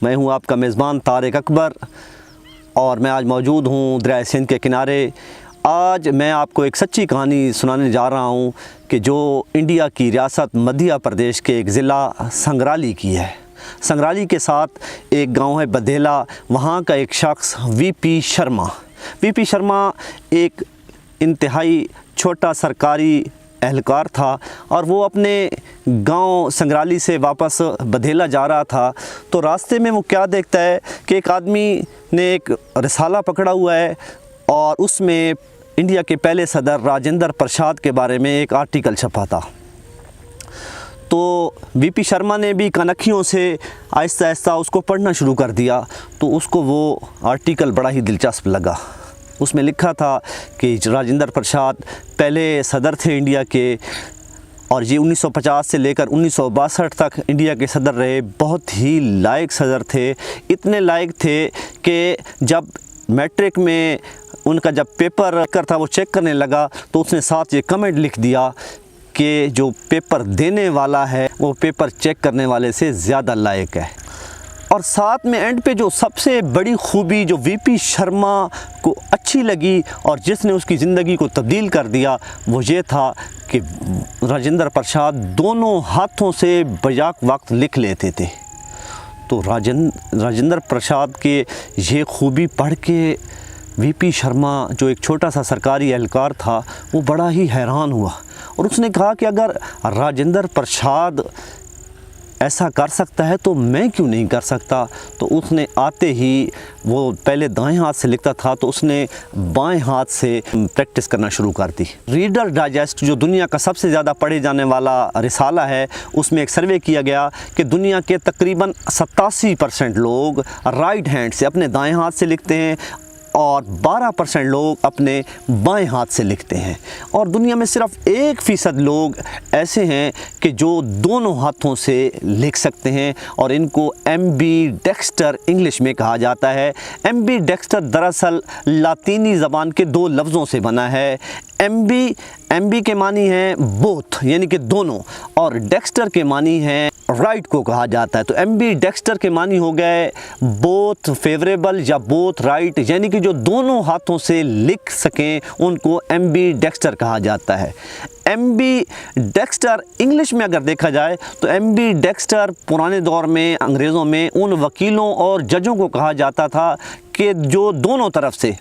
میں ہوں آپ کا میزبان طارق اکبر اور میں آج موجود ہوں دریائے سندھ کے کنارے۔ آج میں آپ کو ایک سچی کہانی سنانے جا رہا ہوں کہ جو انڈیا کی ریاست مدھیہ پردیش کے ایک ضلع سنگرالی کی ہے۔ سنگرالی کے ساتھ ایک گاؤں ہے بدھیلا، وہاں کا ایک شخص وی پی شرما ایک انتہائی چھوٹا سرکاری اہلکار تھا، اور وہ اپنے گاؤں سنگرالی سے واپس بدھیلا جا رہا تھا تو راستے میں وہ کیا دیکھتا ہے کہ ایک آدمی نے ایک رسالہ پکڑا ہوا ہے اور اس میں انڈیا کے پہلے صدر راجندر پرساد کے بارے میں ایک آرٹیکل چھپا تھا۔ تو وی پی شرما نے بھی کنکھیوں سے آہستہ آہستہ اس کو پڑھنا شروع کر دیا، تو اس کو وہ آرٹیکل بڑا ہی دلچسپ لگا۔ اس میں لکھا تھا کہ راجندر پرساد پہلے صدر تھے انڈیا کے، اور یہ 1950 سے لے کر 1962 تک انڈیا کے صدر رہے۔ بہت ہی لائق صدر تھے، اتنے لائق تھے کہ جب میٹرک میں ان کا جب پیپر تھا وہ چیک کرنے لگا تو اس نے ساتھ یہ کمنٹ لکھ دیا کہ جو پیپر دینے والا ہے وہ پیپر چیک کرنے والے سے زیادہ لائق ہے۔ اور ساتھ میں اینڈ پہ جو سب سے بڑی خوبی جو وی پی شرما کو اچھی لگی اور جس نے اس کی زندگی کو تبدیل کر دیا وہ یہ تھا کہ راجندر پرساد دونوں ہاتھوں سے بیک وقت لکھ لیتے تھے۔ تو راجندر پرساد کے یہ خوبی پڑھ کے وی پی شرما جو ایک چھوٹا سا سرکاری اہلکار تھا وہ بڑا ہی حیران ہوا، اور اس نے کہا کہ اگر راجندر پرساد ایسا کر سکتا ہے تو میں کیوں نہیں کر سکتا۔ تو اس نے آتے ہی وہ پہلے دائیں ہاتھ سے لکھتا تھا تو اس نے بائیں ہاتھ سے پریکٹس کرنا شروع کر دی۔ ریڈر ڈائجسٹ جو دنیا کا سب سے زیادہ پڑھے جانے والا رسالہ ہے، اس میں ایک سروے کیا گیا کہ دنیا کے تقریباً 87% لوگ رائٹ ہینڈ سے اپنے دائیں ہاتھ سے لکھتے ہیں اور 12% لوگ اپنے بائیں ہاتھ سے لکھتے ہیں، اور دنیا میں صرف 1% لوگ ایسے ہیں کہ جو دونوں ہاتھوں سے لکھ سکتے ہیں، اور ان کو ایمبی ڈیکسٹر انگلش میں کہا جاتا ہے۔ ایمبی ڈیکسٹر دراصل لاطینی زبان کے 2 لفظوں سے بنا ہے۔ ایمبی کے معنی ہے بوتھ یعنی کہ دونوں، اور ڈیکسٹر کے معنی ہے رائٹ کو کہا جاتا ہے۔ تو ایمبی ڈیکسٹر کے معنی ہو گئے بوتھ فیوریبل یا بوتھ رائٹ، یعنی کہ جو دونوں ہاتھوں سے لکھ سکیں ان کو ایمبی ڈیکسٹر کہا جاتا ہے۔ ایمبی ڈیکسٹر انگلش میں اگر دیکھا جائے تو ایمبی ڈیکسٹر پرانے دور میں انگریزوں میں ان وکیلوں اور ججوں کو کہا جاتا تھا کہ جو دونوں طرف سے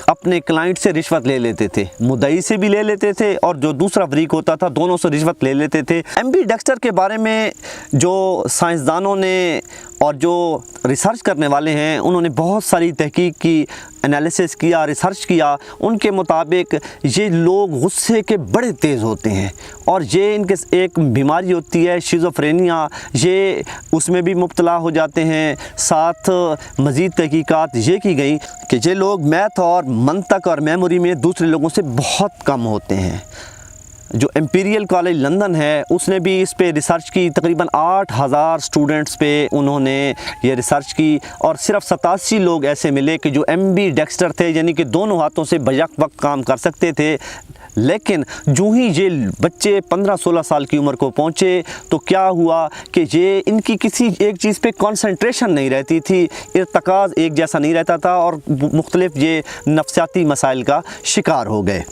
اپنے کلائنٹ سے رشوت لے لیتے تھے، مدعی سے بھی لے لیتے تھے اور جو دوسرا فریق ہوتا تھا دونوں سے رشوت لے لیتے تھے۔ ایمبی ڈیکسٹر کے بارے میں جو سائنسدانوں نے اور جو ریسرچ کرنے والے ہیں انہوں نے بہت ساری تحقیق کی، انالیسس کیا، ریسرچ کیا۔ ان کے مطابق یہ لوگ غصے کے بڑے تیز ہوتے ہیں، اور یہ ان کے ایک بیماری ہوتی ہے شیزوفرینیا، یہ اس میں بھی مبتلا ہو جاتے ہیں۔ ساتھ مزید تحقیقات یہ کی گئی کہ یہ لوگ میتھ اور منطق اور میموری میں دوسرے لوگوں سے بہت کم ہوتے ہیں۔ جو امپیریل کالج لندن ہے اس نے بھی اس پہ ریسرچ کی، تقریباً 8000 اسٹوڈنٹس پہ انہوں نے یہ ریسرچ کی، اور صرف 87 لوگ ایسے ملے کہ جو ایمبی ڈیکسٹر تھے، یعنی کہ دونوں ہاتھوں سے بیک وقت کام کر سکتے تھے۔ لیکن جو ہی یہ بچے 15-16 سال کی عمر کو پہنچے تو کیا ہوا کہ یہ ان کی کسی ایک چیز پہ کنسنٹریشن نہیں رہتی تھی، ارتکاز ایک جیسا نہیں رہتا تھا، اور مختلف یہ نفسیاتی مسائل کا شکار ہو گئے۔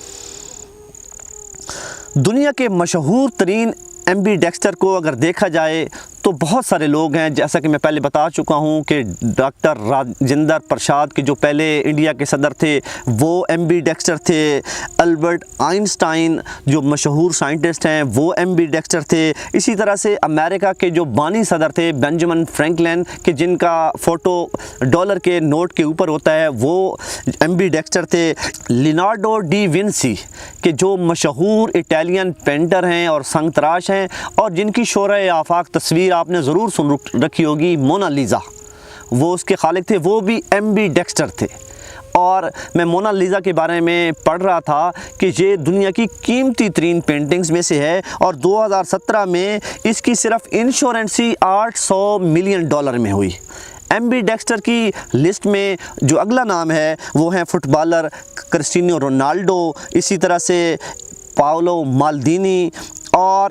دنیا کے مشہور ترین ایمبی ڈیکسٹر کو اگر دیکھا جائے تو بہت سارے لوگ ہیں، جیسا کہ میں پہلے بتا چکا ہوں کہ ڈاکٹر راجندر پرساد کے جو پہلے انڈیا کے صدر تھے وہ ایمبی ڈیکسٹر تھے۔ البرٹ آئنسٹائن جو مشہور سائنٹسٹ ہیں وہ ایمبی ڈیکسٹر تھے۔ اسی طرح سے امریکہ کے جو بانی صدر تھے بینجامن فرینکلن، کہ جن کا فوٹو ڈالر کے نوٹ کے اوپر ہوتا ہے، وہ ایمبی ڈیکسٹر تھے۔ لیونارڈو ڈی ونسی کہ جو مشہور اٹیلین پینٹر ہیں اور سنگ تراش ہیں، اور جن کی شہرۂ آفاق تصویر آپ نے ضرور سن رکھی ہوگی، مونا لیزا، وہ اس کے خالق تھے، وہ بھی ایمبی ڈیکسٹر تھے۔ اور میں مونا لیزا کے بارے میں پڑھ رہا تھا کہ یہ دنیا کی قیمتی ترین پینٹنگز میں سے ہے، اور 2017 میں اس کی صرف انشورنس ہی $800 ملین میں ہوئی۔ ایمبی ڈیکسٹر کی لسٹ میں جو اگلا نام ہے وہ ہیں فٹ بالر کرسٹیانو رونالڈو، اسی طرح سے پاولو مالدینی اور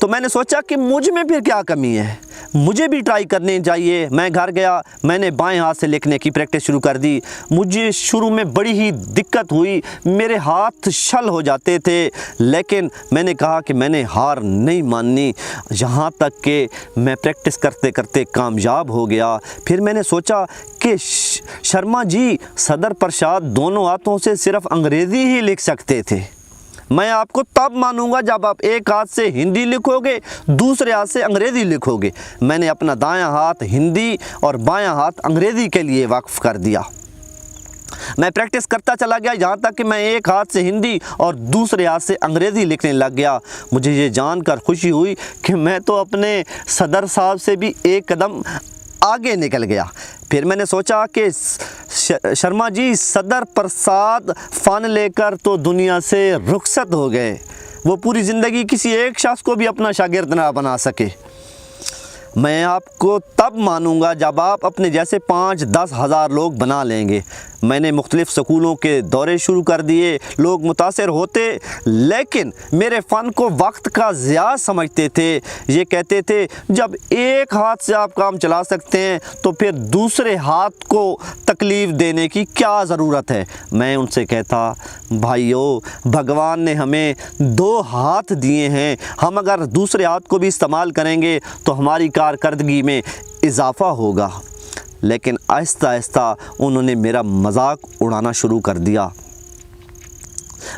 تو میں نے سوچا کہ مجھ میں پھر کیا کمی ہے، مجھے بھی ٹرائی کرنے چاہیے۔ میں گھر گیا، میں نے بائیں ہاتھ سے لکھنے کی پریکٹس شروع کر دی۔ مجھے شروع میں بڑی ہی دقت ہوئی، میرے ہاتھ شل ہو جاتے تھے، لیکن میں نے کہا کہ میں نے ہار نہیں ماننی، یہاں تک کہ میں پریکٹس کرتے کرتے کامیاب ہو گیا۔ پھر میں نے سوچا کہ شرما جی صدر پرشاد دونوں ہاتھوں سے صرف انگریزی ہی لکھ سکتے تھے۔ میں آپ کو تب مانوں گا جب آپ ایک ہاتھ سے ہندی لکھو گے، دوسرے ہاتھ سے انگریزی لکھو گے۔ میں نے اپنا دایاں ہاتھ ہندی اور بایاں ہاتھ انگریزی کے لیے وقف کر دیا۔ میں پریکٹس کرتا چلا گیا یہاں تک کہ میں ایک ہاتھ سے ہندی اور دوسرے ہاتھ سے انگریزی لکھنے لگ گیا۔ مجھے یہ جان کر خوشی ہوئی کہ میں تو اپنے صدر صاحب سے بھی ایک قدم آگے نکل گیا۔ پھر میں نے سوچا کہ شرما جی صدر پرساد فن لے کر تو دنیا سے رخصت ہو گئے، وہ پوری زندگی کسی ایک شخص کو بھی اپنا شاگرد نہ بنا سکے۔ میں آپ کو تب مانوں گا جب آپ اپنے جیسے 5-10 ہزار لوگ بنا لیں گے۔ میں نے مختلف سکولوں کے دورے شروع کر دیے، لوگ متاثر ہوتے، لیکن میرے فن کو وقت کا ضیاع سمجھتے تھے۔ یہ کہتے تھے جب ایک ہاتھ سے آپ کام چلا سکتے ہیں تو پھر دوسرے ہاتھ کو تکلیف دینے کی کیا ضرورت ہے۔ میں ان سے کہتا بھائیو، بھگوان نے ہمیں 2 ہاتھ دیے ہیں، ہم اگر دوسرے ہاتھ کو بھی استعمال کریں گے تو ہماری کارکردگی میں اضافہ ہوگا۔ لیکن آہستہ آہستہ انہوں نے میرا مذاق اڑانا شروع کر دیا۔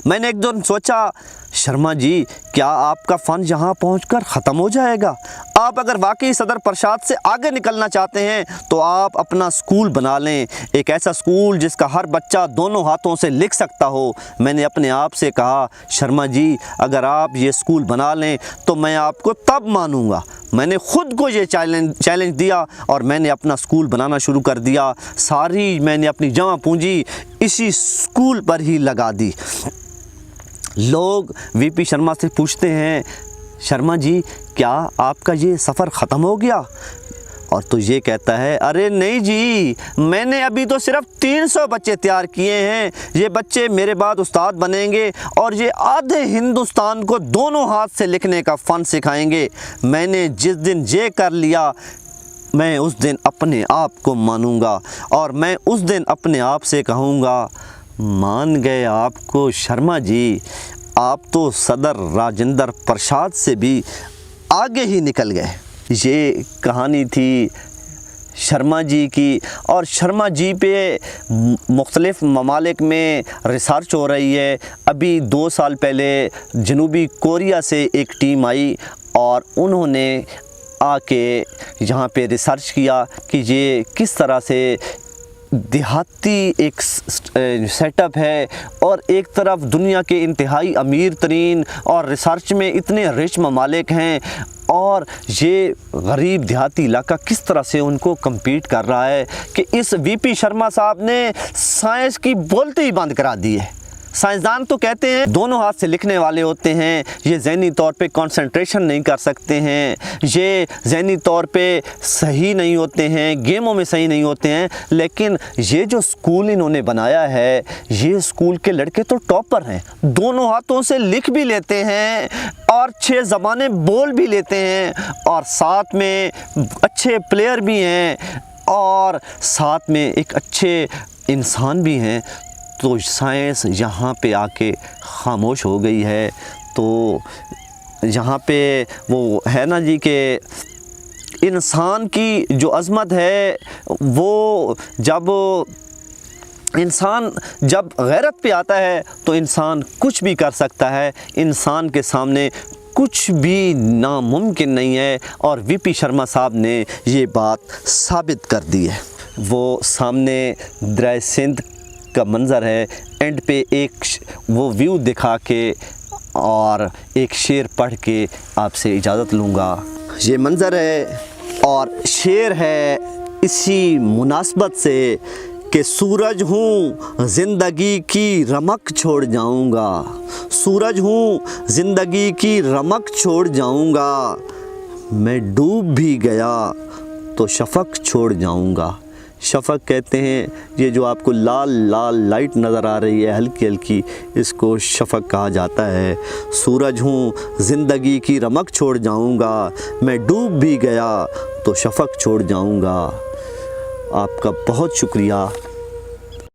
میں نے ایک دن سوچا شرما جی کیا آپ کا فن یہاں پہنچ کر ختم ہو جائے گا؟ آپ اگر واقعی صدر پرشاد سے آگے نکلنا چاہتے ہیں تو آپ اپنا سکول بنا لیں، ایک ایسا سکول جس کا ہر بچہ دونوں ہاتھوں سے لکھ سکتا ہو۔ میں نے اپنے آپ سے کہا شرما جی اگر آپ یہ سکول بنا لیں تو میں آپ کو تب مانوں گا۔ میں نے خود کو یہ چیلنج دیا اور میں نے اپنا سکول بنانا شروع کر دیا۔ میں نے اپنی جمع پونجی اسی سکول پر ہی لگا دی۔ لوگ وی پی شرما سے پوچھتے ہیں شرما جی کیا آپ کا یہ سفر ختم ہو گیا؟ اور تو یہ کہتا ہے ارے نہیں جی، میں نے ابھی تو صرف 300 بچے تیار کیے ہیں، یہ بچے میرے بعد استاد بنیں گے اور یہ آدھے ہندوستان کو دونوں ہاتھ سے لکھنے کا فن سکھائیں گے۔ میں نے جس دن یہ کر لیا میں اس دن اپنے آپ کو مانوں گا اور میں اس دن اپنے آپ سے کہوں گا مان گئے آپ کو شرما جی، آپ تو صدر راجندر پرساد سے بھی آگے ہی نکل گئے۔ یہ کہانی تھی شرما جی کی، اور شرما جی پہ مختلف ممالک میں ریسرچ ہو رہی ہے۔ ابھی 2 سال پہلے جنوبی کوریا سے ایک ٹیم آئی اور انہوں نے آ کے یہاں پہ ریسرچ کیا کہ یہ کس طرح سے دیہاتی ایک سیٹ اپ ہے اور ایک طرف دنیا کے انتہائی امیر ترین اور ریسرچ میں اتنے رچ ممالک ہیں، اور یہ غریب دیہاتی علاقہ کس طرح سے ان کو کمپیٹ کر رہا ہے کہ اس وی پی شرما صاحب نے سائنس کی بولتے ہی بند کرا دی ہے۔ سائنسدان تو کہتے ہیں دونوں ہاتھ سے لکھنے والے ہوتے ہیں، یہ ذہنی طور پہ کنسنٹریشن نہیں کر سکتے ہیں، یہ ذہنی طور پہ صحیح نہیں ہوتے ہیں، گیموں میں صحیح نہیں ہوتے ہیں، لیکن یہ جو سکول انہوں نے بنایا ہے، یہ سکول کے لڑکے تو ٹاپر ہیں، دونوں ہاتھوں سے لکھ بھی لیتے ہیں اور 6 زبانیں بول بھی لیتے ہیں، اور ساتھ میں اچھے پلیئر بھی ہیں، اور ساتھ میں ایک اچھے انسان بھی ہیں۔ تو سائنس یہاں پہ آ کے خاموش ہو گئی ہے۔ تو یہاں پہ وہ ہے نا جی کہ انسان کی جو عظمت ہے وہ انسان جب غیرت پہ آتا ہے تو انسان کچھ بھی کر سکتا ہے، انسان کے سامنے کچھ بھی ناممکن نہیں ہے، اور وی پی شرما صاحب نے یہ بات ثابت کر دی ہے۔ وہ سامنے دریائے سندھ کا منظر ہے، اینڈ پہ ایک وہ ویو دکھا کے اور ایک شعر پڑھ کے آپ سے اجازت لوں گا۔ یہ منظر ہے اور شعر ہے اسی مناسبت سے کہ سورج ہوں زندگی کی رمق چھوڑ جاؤں گا، سورج ہوں زندگی کی رمق چھوڑ جاؤں گا، میں ڈوب بھی گیا تو شفق چھوڑ جاؤں گا۔ شفق کہتے ہیں یہ جو آپ کو لال لال لائٹ نظر آ رہی ہے ہلکی ہلکی، اس کو شفق کہا جاتا ہے۔ سورج ہوں زندگی کی رمق چھوڑ جاؤں گا، میں ڈوب بھی گیا تو شفق چھوڑ جاؤں گا۔ آپ کا بہت شکریہ۔